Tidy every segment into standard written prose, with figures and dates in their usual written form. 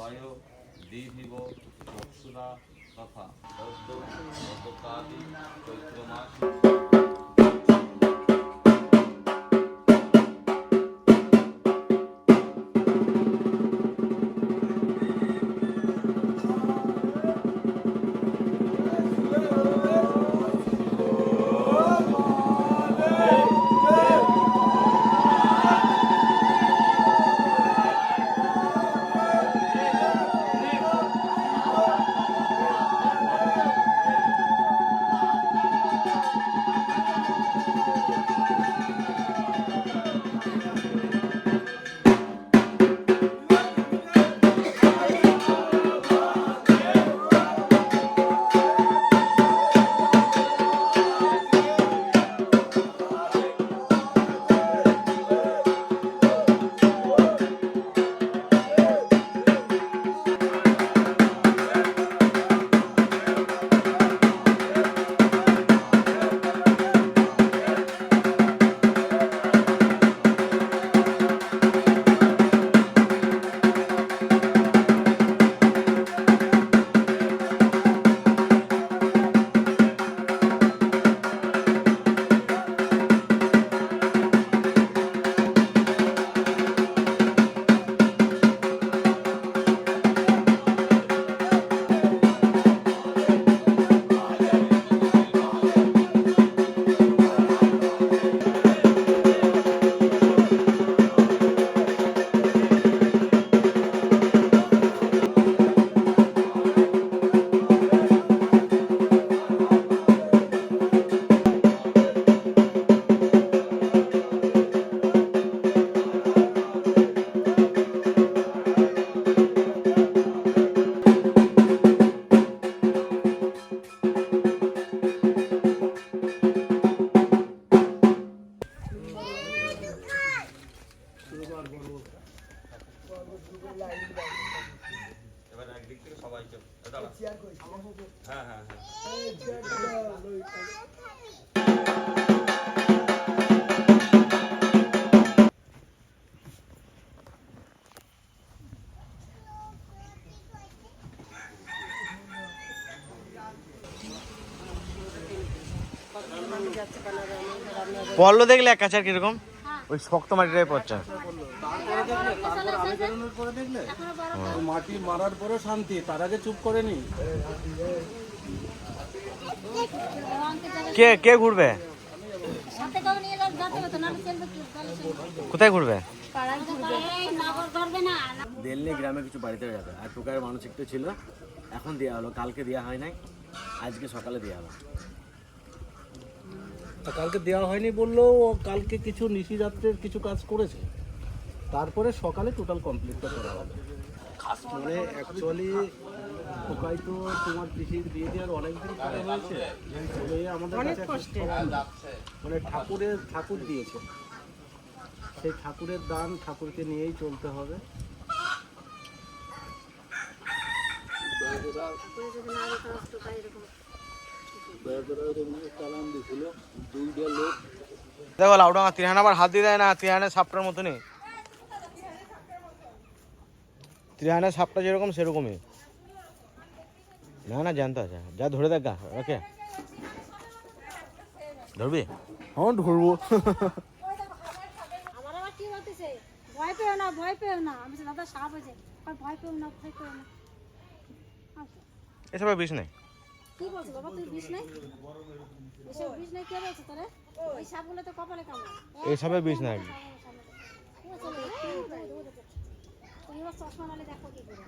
বায়ু দ্বিভিব চক্ষুরা তথা গতকালি চৈত্র মাস এবার একদিক থেকে সবাইকে হ্যাঁ হ্যাঁ হ্যাঁ পল্ল দেখলে এক কাছার কিরকম ওই শক্ত মাটিটাই পড়ছে মাটি মারার পরে শান্তি, তার আগে চুপ করে নি। কে কে ঘুরবে, কোথায় ঘুরবে? দিল্লি গ্রামে কিছু বাড়িতে যাবে, আর টোকারের মানুষ একটু ছিল, এখন দেওয়া হলো, কালকে দেওয়া হয় নাই, আজকে সকালে দেওয়া হলো। কালকে দেওয়া হয়নি বললেও কালকে কিছু নিশিরাত্রের কিছু কাজ করেছে, তারপরে সকালে টোটাল কমপ্লিটটা করা হবে। মানে অ্যাকচুয়ালি টোকাই তো তোমার পিসির বিয়ে দেওয়ার অনেকদিন পরে হয়েছে, আমাদের কাছে মানে ঠাকুর দিয়েছে, সেই ঠাকুরের দান ঠাকুরকে নিয়েই চলতে হবে। দেখো লাউডাঙ্গা তিরহান আবার হাত দিয়ে দেয় না, তিরহানের সাপটার মতনই, তিরহানের সাপটা যেরকম সেরকমই। না না জানতে আছে, যা ধরে দেখ গা, ওকে ধরবি? হ্যাঁ ধরবো। আমার আবার কি বলতেছে, ভয় পেও না ভয় পেও না, আমি দাদা সাপ হয়েছে, ভয় পেও না ভয় পেও না। এসবের বিষ নেই। কি বলছো বাবা, তুই বিষ নাই? এসব বিষ নাই কে বলছে তোরে? ওই সাপগুলো তো কপালে কামড়ায়। এসবের বিষ নাই। তুমি এবার চশমা নালে দেখো কি করে,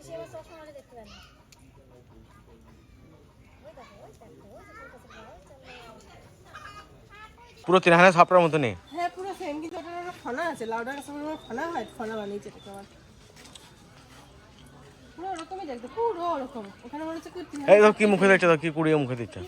সে এবার চশমা নালে দেখতে পারে না। পুরো তিরহানের সাপটার মতনই। হ্যাঁ পুরো সেম, কিন্তু ওটার একটা ফনা আছে, লাউডার কাছে ফনা হয়, ফনা বানিয়েছে এটাকে আমার পুরো ওরকমই দেখতে, পুরো ওরকম। ওখানে মনে হচ্ছে এই তো কি মুখে দিচ্ছে, তো কি কুড়িয়ে মুখে দিচ্ছে।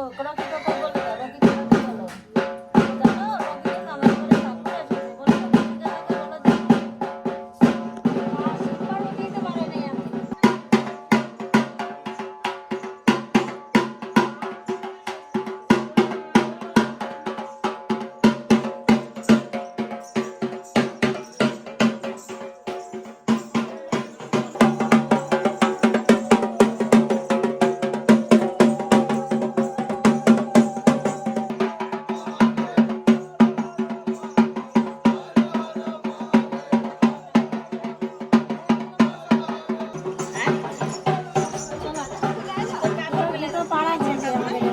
রকি তো কল করলো রকি তো বলো জানো রকি তো আমার করে সব করে এসেছে বলো রকি আমাকে বলো যে সুপারও দিতে পারে নাই আমি তো পাড়া গেছে আমাদের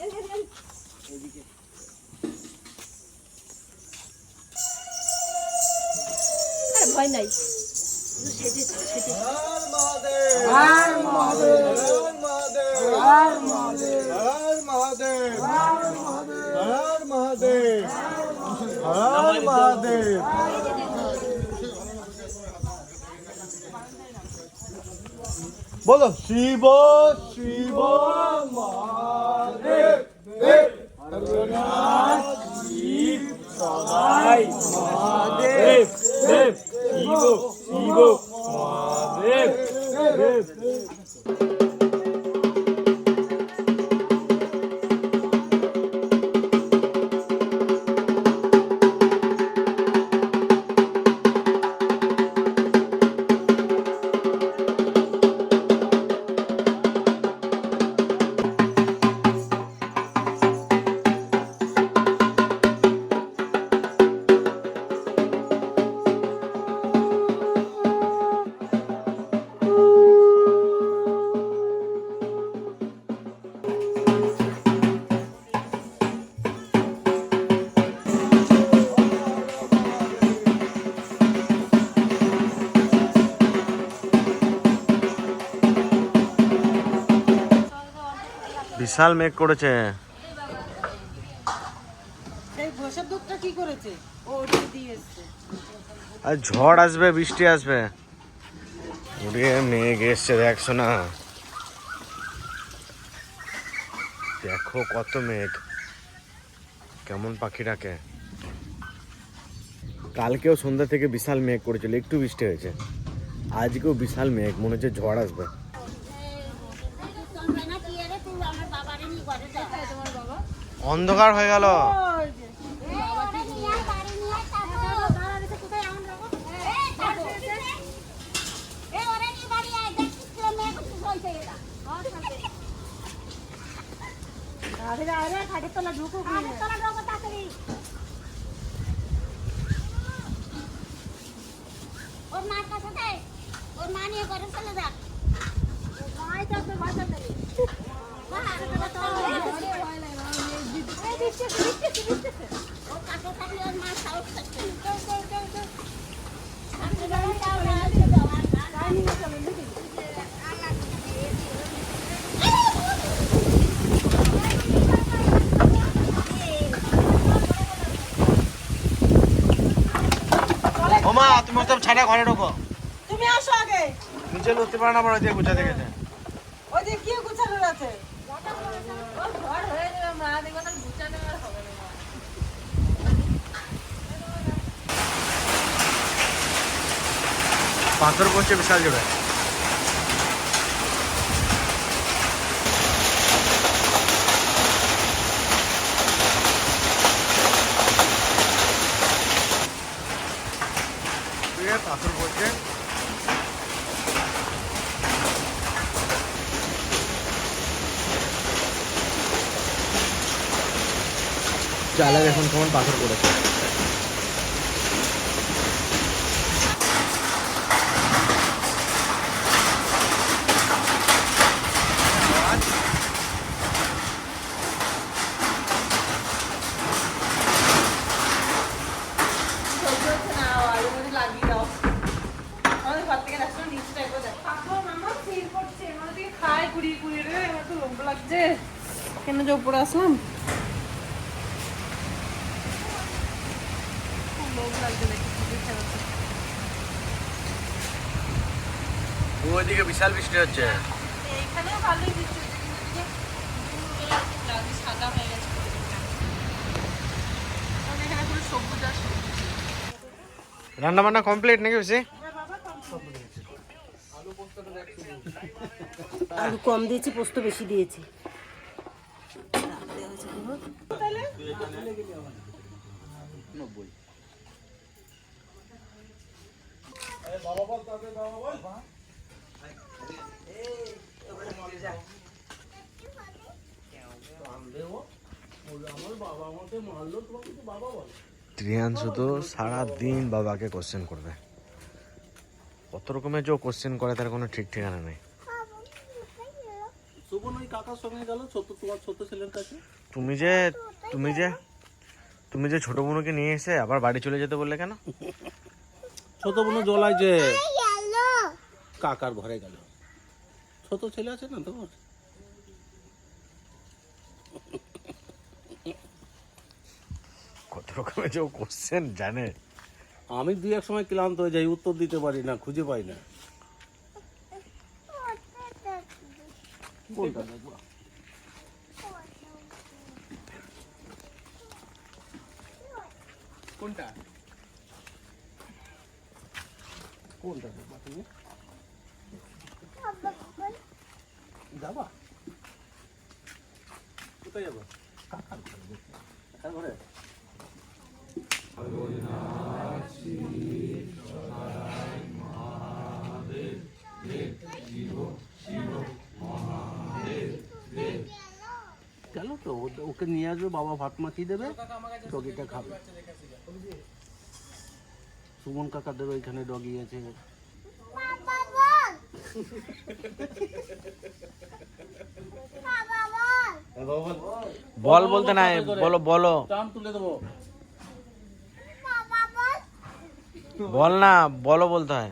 এখানে ভয় নাই বলো শিব শিব মহাদেব শিব সদাই মহাদেব দেব শিব শিব মহাদেব দেব বিশাল মেঘ করেছে। এই ঘষের দুধটা কি করেছে ও ওটা দিয়ে এসছে আর ঝড় আসবে, বৃষ্টি আসবে। উড়িয়ে মেঘ এসছে, দেখছো না? দেখো কত মেঘ, কেমন পাখি ডাকে। কালকেও সন্ধ্যা থেকে বিশাল মেঘ করেছিল, একটু বৃষ্টি হয়েছে। আজকেও বিশাল মেঘ, মনে হচ্ছে ঝড় আসবে। অন্ধকার হয়ে গেল। ওর মার কাছে দেয়, ওর মা নিয়ে ঘরে চলে যাক। মাই তো তো বাসা দেবে। ওর কাছে থাকলে ওর মা সাহস থাকছে না। ছাড়া ঘরে ঢোকো। তুমি আসো আগে। নিচে লড়তে পারে না, আবার ওইদিকে গুছাতে গেছে। ওই যে কি গুছানোর আছে? ওর ঘর হয়ে যাবে মা, দেখো তার গুছানো আর হবে না। পাথর পড়ছে বিশাল জোরে। পাথর পড়ছে। চালে এখন কেমন পাথর পড়েছে। কেন যে উপরে আসলাম? ওইদিকে বিশাল বৃষ্টি হচ্ছে। এইখানেও ভালোই বৃষ্টি হচ্ছে, কিন্তু সাদা হয়ে গেছে। এখানে পুরো সবুজ আর সবুজ। রান্না বান্না কমপ্লিট নাকি বেশি? আলু কম দিয়েছি, পোস্ত বেশি দিয়েছি। ত্রিয়াংশু তো সারাদিন বাবাকে কোশ্চেন করবে। কত রকমের যে কোশ্চেন করে তার কোনো ঠিক ঠিকানা নেই। সুবন ওই কাকার সঙ্গে গেল তোমার ছোট ছেলের কাছে। তুমি যে ছোট বোনকে নিয়ে এসে আবার বাড়ি চলে যেতে বললে কেন? ছোট বোন জলায় যে কাকার ঘরে গেল। ছোট ছেলে আছে না তোমার? কত রকমের যে কোশ্চেন জানে। আমি দুই এক সময় ক্লান্ত হয়ে যাই, উত্তর দিতে পারি না, খুঁজে পাই না। কোনটা দেখবো? কোনটা কোনটা দেখবা তুমি? যাবা কোথায় যাবা? কাকার ঘরে দেখতে। কাকার ঘরে গেল তো, ওকে নিয়ে আসবে, বাবা ভাত মাখিয়ে দেবে, ডগিটা খাবে। সুমন কাকাদের ওইখানে ডগি আছে। বল বলতে নাই, বলো বলো। চাম তুলে দেবো। বল না, বলো বলতে হয়।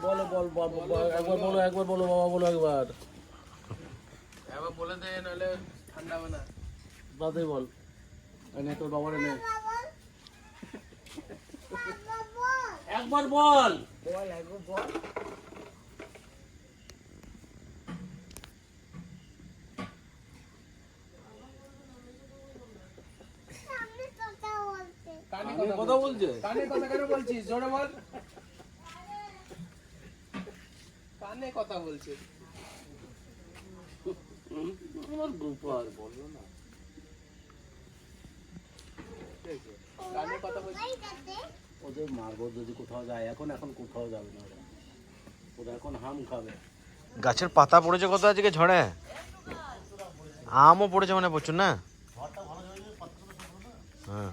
বলো বল একবার বলো, একবার বলো বাবা, বলো একবার। বলে দে, নাহলে ঠান্ডা হবে না। দাদাই বল, এনে তোর বাবার এনে একবার বল। কথা বলছে। কানে কথা কেন বলছিস? জোরে বল। কানে কথা বলছে। আমার গোপাল বললো না। কানে কথা বলছে। ওদের মারবো যদি কোথাও যায়। এখন কোথাও যাবে না ওরা। ওরা এখন হাম খাবে। গাছের পাতা পড়েছে কত আজকে ঝড়ে। আমও পড়েছে মানে প্রচুর না। হ্যাঁ